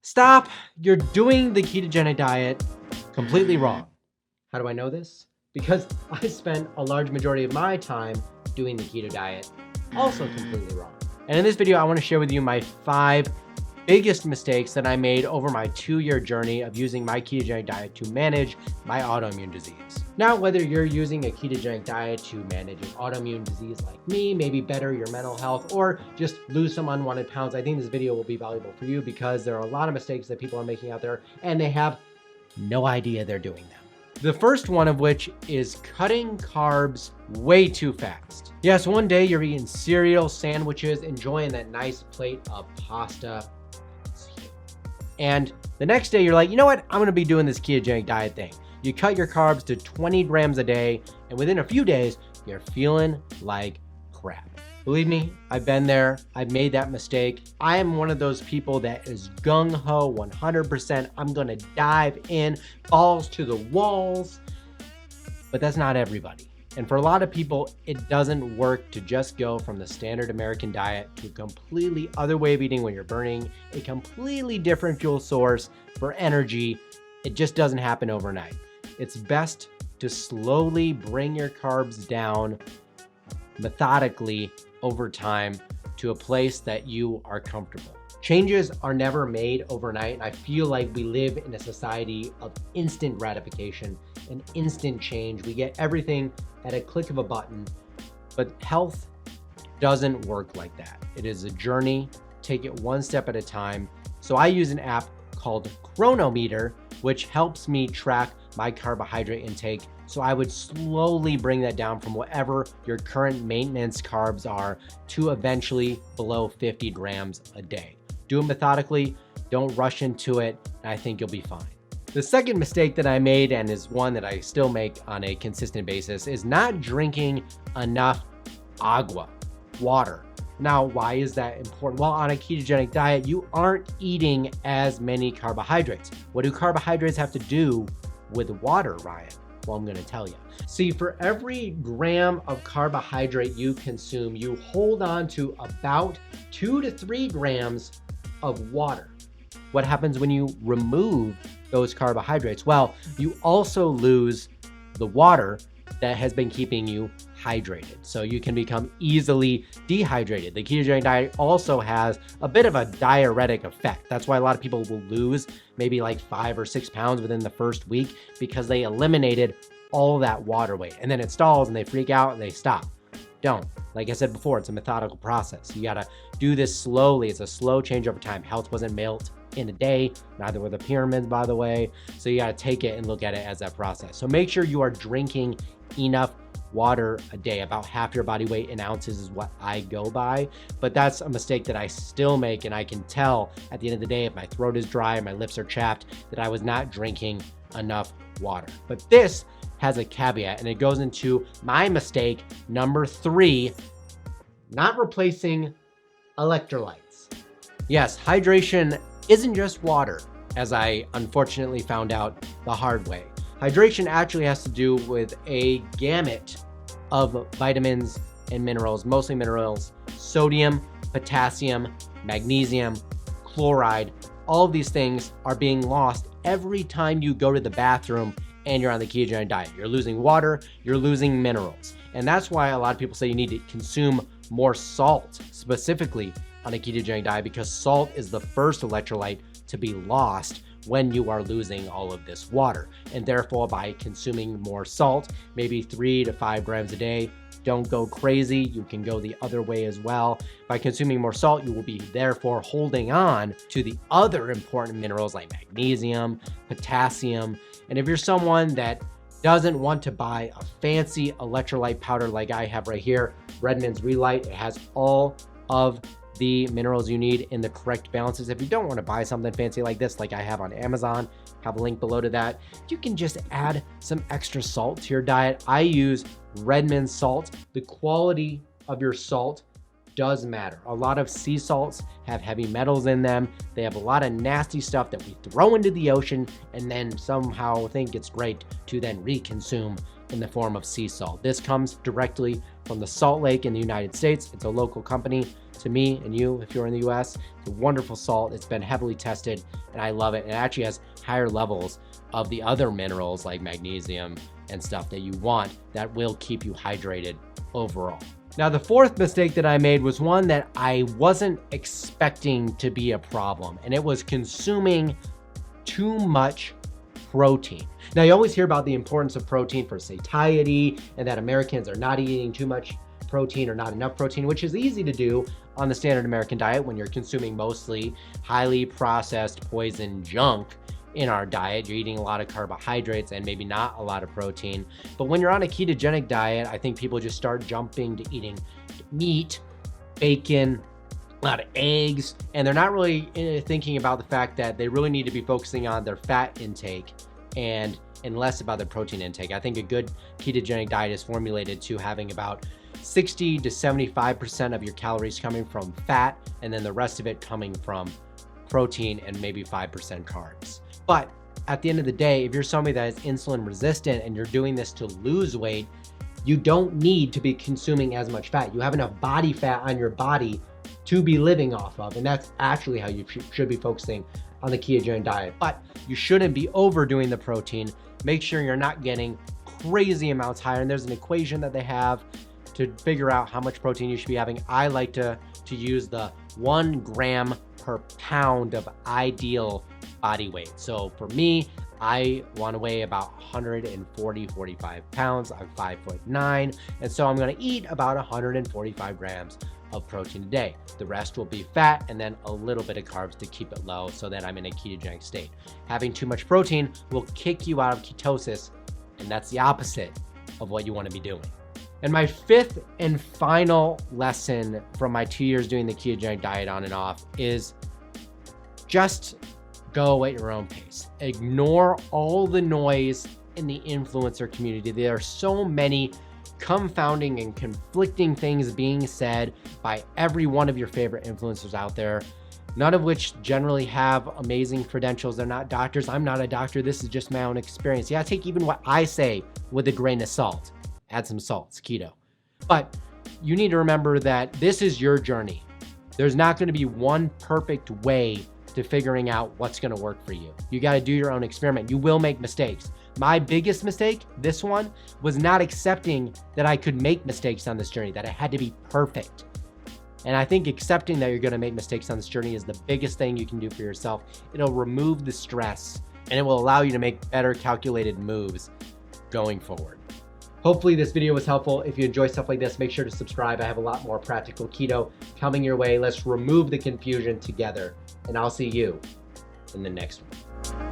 Stop, you're doing the ketogenic diet completely wrong. How do I know this? Because I spent a large majority of my time doing the keto diet also completely wrong. And in this video, I want to share with you my 5 biggest mistakes that I made over my 2-year journey of using my ketogenic diet to manage my autoimmune disease. Now, whether you're using a ketogenic diet to manage an autoimmune disease like me, maybe better your mental health, or just lose some unwanted pounds, I think this video will be valuable for you because there are a lot of mistakes that people are making out there and they have no idea they're doing them. The first one of which is cutting carbs way too fast. Yes, one day you're eating cereal, sandwiches, enjoying that nice plate of pasta. And the next day you're like, you know what? I'm gonna be doing this ketogenic diet thing. You cut your carbs to 20 grams a day, and within a few days, you're feeling like crap. Believe me, I've been there. I've made that mistake. I am one of those people that is gung-ho 100%. I'm gonna dive in, balls to the walls, but that's not everybody. And for a lot of people, it doesn't work to just go from the standard American diet to a completely other way of eating when you're burning a completely different fuel source for energy. It just doesn't happen overnight. It's best to slowly bring your carbs down methodically over time to a place that you are comfortable. Changes are never made overnight, and I feel like we live in a society of instant gratification and instant change. We get everything at a click of a button, but health doesn't work like that. It is a journey. Take it one step at a time. So I use an app called Chronometer, which helps me track my carbohydrate intake. So I would slowly bring that down from whatever your current maintenance carbs are to eventually below 50 grams a day. Do it methodically, don't rush into it, and I think you'll be fine. The second mistake that I made, and is one that I still make on a consistent basis, is not drinking enough agua, water. Now, why is that important? Well, on a ketogenic diet, you aren't eating as many carbohydrates. What do carbohydrates have to do with water, Ryan? Well, I'm gonna tell you. See, for every gram of carbohydrate you consume, you hold on to about 2 to 3 grams of water. What happens when you remove those carbohydrates? Well, you also lose the water that has been keeping you hydrated. So you can become easily dehydrated. The ketogenic diet also has a bit of a diuretic effect. That's why a lot of people will lose maybe like 5 or 6 pounds within the first week because they eliminated all that water weight. And then it stalls and they freak out and they stop. Don't. Like I said before, it's a methodical process. You gotta do this slowly. It's a slow change over time. Health wasn't built in a day, neither were the pyramids, by the way. So you gotta take it and look at it as that process. So make sure you are drinking enough water a day. About half your body weight in ounces is what I go by, but that's a mistake that I still make, and I can tell at the end of the day if my throat is dry or my lips are chapped that I was not drinking enough water. But this has a caveat, and it goes into my mistake number 3, not replacing electrolytes. Yes, hydration isn't just water, as I unfortunately found out the hard way. Hydration actually has to do with a gamut of vitamins and minerals, mostly minerals, sodium, potassium, magnesium, chloride. All of these things are being lost every time you go to the bathroom and you're on the ketogenic diet. You're losing water, you're losing minerals. And that's why a lot of people say you need to consume more salt, specifically on a ketogenic diet, because salt is the first electrolyte to be lost when you are losing all of this water. And therefore, by consuming more salt, maybe 3 to 5 grams a day, don't go crazy. You can go the other way as well. By consuming more salt, you will be therefore holding on to the other important minerals like magnesium, potassium. And if you're someone that doesn't want to buy a fancy electrolyte powder like I have right here, Redmond's Relight, it has all of the minerals you need in the correct balances. If you don't want to buy something fancy like this, like I have on Amazon, have a link below to that, you can just add some extra salt to your diet. I use Redmond's salt. The quality of your salt does matter. A lot of sea salts have heavy metals in them. They have a lot of nasty stuff that we throw into the ocean and then somehow think it's great to then reconsume in the form of sea salt. This comes directly from the Salt Lake in the United States. It's a local company to me and you if you're in the US. It's a wonderful salt. It's been heavily tested and I love it. It actually has higher levels of the other minerals like magnesium and stuff that you want that will keep you hydrated overall. Now, the fourth mistake that I made was one that I wasn't expecting to be a problem, and it was consuming too much protein. Now, you always hear about the importance of protein for satiety and that Americans are not eating too much protein or not enough protein, which is easy to do on the standard American diet when you're consuming mostly highly processed poison junk in our diet. You're eating a lot of carbohydrates and maybe not a lot of protein. But when you're on a ketogenic diet, I think people just start jumping to eating meat, bacon, a lot of eggs, and they're not really thinking about the fact that they really need to be focusing on their fat intake and less about their protein intake. I think a good ketogenic diet is formulated to having about 60 to 75% of your calories coming from fat, and then the rest of it coming from protein and maybe 5% carbs. But at the end of the day, if you're somebody that is insulin resistant and you're doing this to lose weight, you don't need to be consuming as much fat. You have enough body fat on your body to be living off of, and that's actually how you should be focusing on the ketogenic diet. But you shouldn't be overdoing the protein. Make sure you're not getting crazy amounts higher, and there's an equation that they have to figure out how much protein you should be having. I like to use the 1 gram per pound of ideal body weight. So for me, I want to weigh about 45 pounds. I'm 5'9", and so I'm going to eat about 145 grams of protein a day. The rest will be fat and then a little bit of carbs to keep it low so that I'm in a ketogenic state. Having too much protein will kick you out of ketosis, and that's the opposite of what you want to be doing. And my fifth and final lesson from my 2 years doing the ketogenic diet on and off is just go at your own pace. Ignore all the noise in the influencer community. There are so many confounding and conflicting things being said by every one of your favorite influencers out there, none of which generally have amazing credentials. They're not doctors. I'm not a doctor. This is just my own experience. Yeah, take even what I say with a grain of salt. Add some salt, it's keto. But you need to remember that this is your journey. There's not going to be one perfect way to figuring out what's going to work for you. You got to do your own experiment. You will make mistakes. My biggest mistake, this one, was not accepting that I could make mistakes on this journey, that I had to be perfect. And I think accepting that you're going to make mistakes on this journey is the biggest thing you can do for yourself. It'll remove the stress and it will allow you to make better calculated moves going forward. Hopefully this video was helpful. If you enjoy stuff like this, make sure to subscribe. I have a lot more practical keto coming your way. Let's remove the confusion together, and I'll see you in the next one.